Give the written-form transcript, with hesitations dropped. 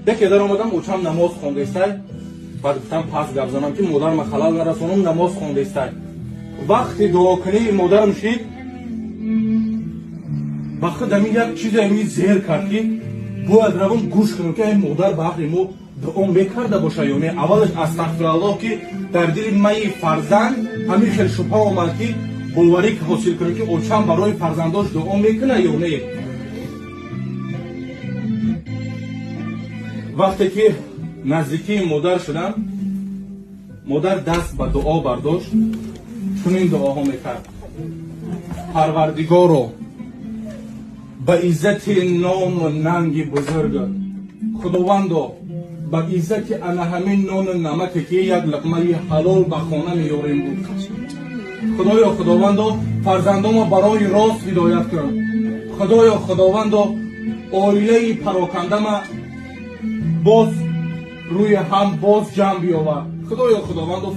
یکی در آمدم اوچم نماز خونده استای. بعد گفتم پس گپ زنم که مادرم خلال نرسونم، نماز خونده استای. وقتی دعا کنی مادرم شید وقتی دمی یک چیز امی زیر کرد که باید روم گوش کنم که این مادر به حق مو دعا میکرده باشه یا نه. اولش استغفرالله که در دل مای فرزند همین خیلی شبه آمد که باوری که حاصل کنه که اوچم برای فرزنداش دعا میکنه یا نه. وقتی که نزدیکی مادر شدم، مادر دست به دعا برداشت، چنین دعاها میکرد: پروردگارو به عزت نام و ننگ بزرگ، خداوندو به عزت انا همین نان و نمکی که یک لقمه حلال به خانه میاریم بود، خدایا خداوندو فرزندامو برای راست هدایت کن. خدایا خداوندو عائله پراکنده ما باز روی هم باز جمع بیاور. خدایا خداوندو